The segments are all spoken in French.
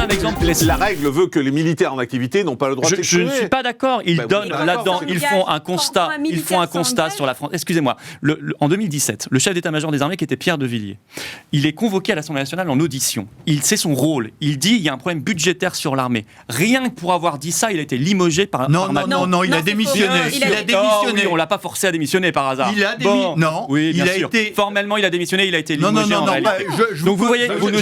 un exemple précis. La règle veut que les militaires en activité n'ont pas le droit de Je ne suis pas d'accord. Ils donnent là-dedans, ils font un constat sur la France. Excusez-moi. En 2017, le chef d'état-major des armées, qui était Pierre de Villiers, il est convoqué à l'Assemblée nationale en audition. C'est son rôle. Il dit il y a un problème budgétaire sur l'armée. Rien que pour avoir dit ça, il a été limogé par. Non, il a démissionné. Il a démissionné. Oui, on l'a pas forcé à démissionner par hasard. Il a démissionné. Non, oui, bien il a sûr. été. Formellement, il a démissionné. Il a été limogé. Donc vous voyez, vous ne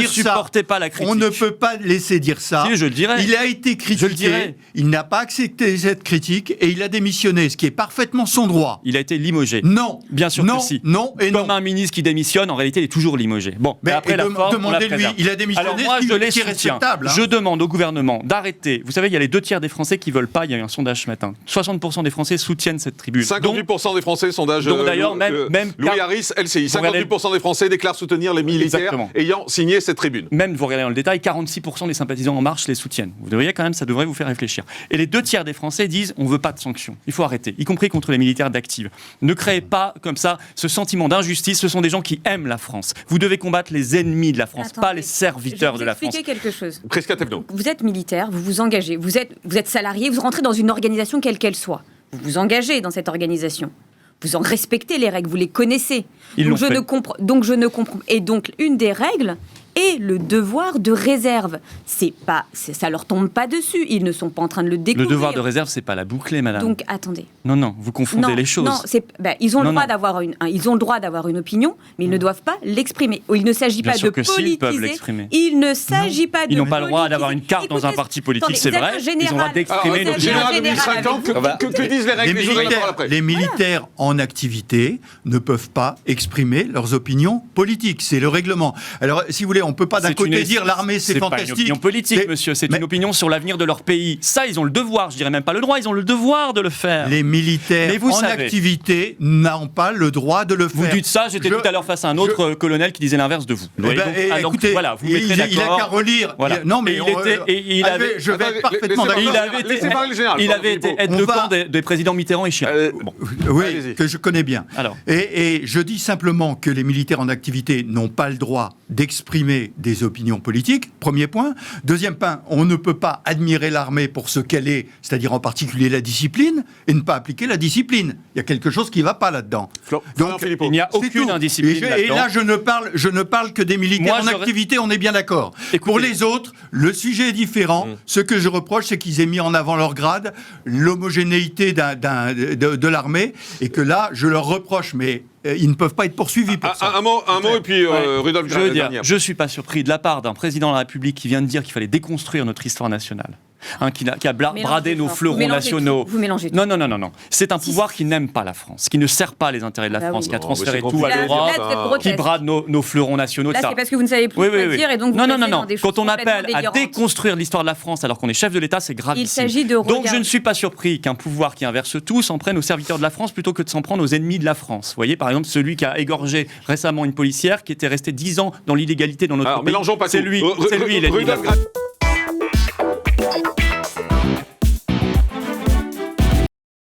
supportez pas la critique. On ne peut pas laisser dire ça. Si, je le dirais. Il a été critiqué. Il n'a pas accepté cette critique et il a démissionné, ce qui est parfaitement son droit. Il a été limogé. Non. Bien sûr que si. Non et non. Comme un ministre qui démissionne, en réalité, il est toujours limogé. Bon, mais après la forme, demandez-lui. Il a démissionné. Alors moi, je les soutiens. Je demande au gouvernement d'arrêter. Vous savez, il y a les 2/3 des Français qui veulent pas. Il y a eu un sondage ce matin. 60% des Français soutiennent cette tribune. 58% des Français, sondage. Donc d'ailleurs, même Louis Harris, LCI. 58% des Français déclarent soutenir les militaires ayant signé cette tribune. Même, vous regardez dans le détail, 46% des sympathisants En Marche les soutiennent. Vous devriez quand même, ça devrait vous faire réfléchir. Et les 2/3 des Français disent on veut pas de sanctions. Il faut arrêter, y compris contre les militaires d'active. Ne créez pas comme ça ce sentiment d'injustice. Ce sont des gens qui aiment la France. Vous devez combattre les ennemis de la France, pas les serviteurs de la France. Je vais vous expliquer quelque chose. Prisca Thévenot. Vous êtes militaire, vous vous engagez, vous êtes salarié, vous rentrez dans une organisation quelle qu'elle soit. Vous vous engagez dans cette organisation. Vous en respectez les règles, vous les connaissez. Donc je ne comprends. Et donc une des règles est le devoir de réserve. Ça leur tombe pas dessus. Ils ne sont pas en train de le découvrir. Le devoir de réserve, c'est pas la boucler, madame. Donc attendez. Non, vous confondez les choses. Non, ils ont le droit d'avoir une opinion, mais ils ne doivent pas l'exprimer. Il ne s'agit pas de politiser. Il ne s'agit pas de. Ils n'ont pas le droit d'avoir une carte dans un parti politique, c'est vrai. Ils ont le droit d'exprimer une opinion. Que disent les règles? Les militaires en activité ne peuvent pas exprimer leurs opinions politiques. C'est le règlement. Alors, si vous voulez, on ne peut pas d'un côté dire l'armée c'est fantastique. C'est pas une opinion politique, monsieur, c'est une opinion sur l'avenir de leur pays. Ça, ils ont le devoir, je dirais même pas le droit, ils ont le devoir de le faire. Les militaires activité n'ont pas le droit de le faire. Vous dites ça, j'étais tout à l'heure face à un autre colonel qui disait l'inverse de vous. Écoutez, voilà, vous mettrez d'accord. Il a qu'à relire. Voilà. Non, mais je vais être parfaitement d'accord. Il avait été aide de camp des présidents Mitterrand et Chirac. Oui, que je connais bien. Et je dis simplement que les militaires en activité n'ont pas le droit d'exprimer des opinions politiques, premier point. Deuxième point, on ne peut pas admirer l'armée pour ce qu'elle est, c'est-à-dire en particulier la discipline, et ne pas appliquer la discipline. Il y a quelque chose qui ne va pas là-dedans. Donc, il n'y a aucune indiscipline là-dedans. Et là, je ne parle que des militaires en activité, on est bien d'accord. Pour les autres, le sujet est différent. Ce que je reproche, c'est qu'ils aient mis en avant leur grade, l'homogénéité de l'armée, et que là, je leur reproche, mais ils ne peuvent pas être poursuivis pour ça. Un mot et puis Rudolf. Je ne suis pas surpris de la part d'un président de la République qui vient de dire qu'il fallait déconstruire notre histoire nationale. Qui a bradé nos fleurons nationaux. Vous mélangez tout. Non. C'est un pouvoir qui n'aime pas la France, qui ne sert pas les intérêts de la France, qui a transféré tout à l'Europe, qui brade nos fleurons nationaux. Là, c'est parce que vous ne savez plus quoi dire et donc vous Non. Quand on appelle à déconstruire l'histoire de la France alors qu'on est chef de l'État, c'est grave. Il s'agit de Donc je ne suis pas surpris qu'un pouvoir qui inverse tout s'en prenne aux serviteurs de la France plutôt que de s'en prendre aux ennemis de la France. Vous voyez, par exemple, celui qui a égorgé récemment une policière qui était restée 10 ans dans l'illégalité dans notre pays. Mélangeons pas tout. C'est lui l'ennemi de la France.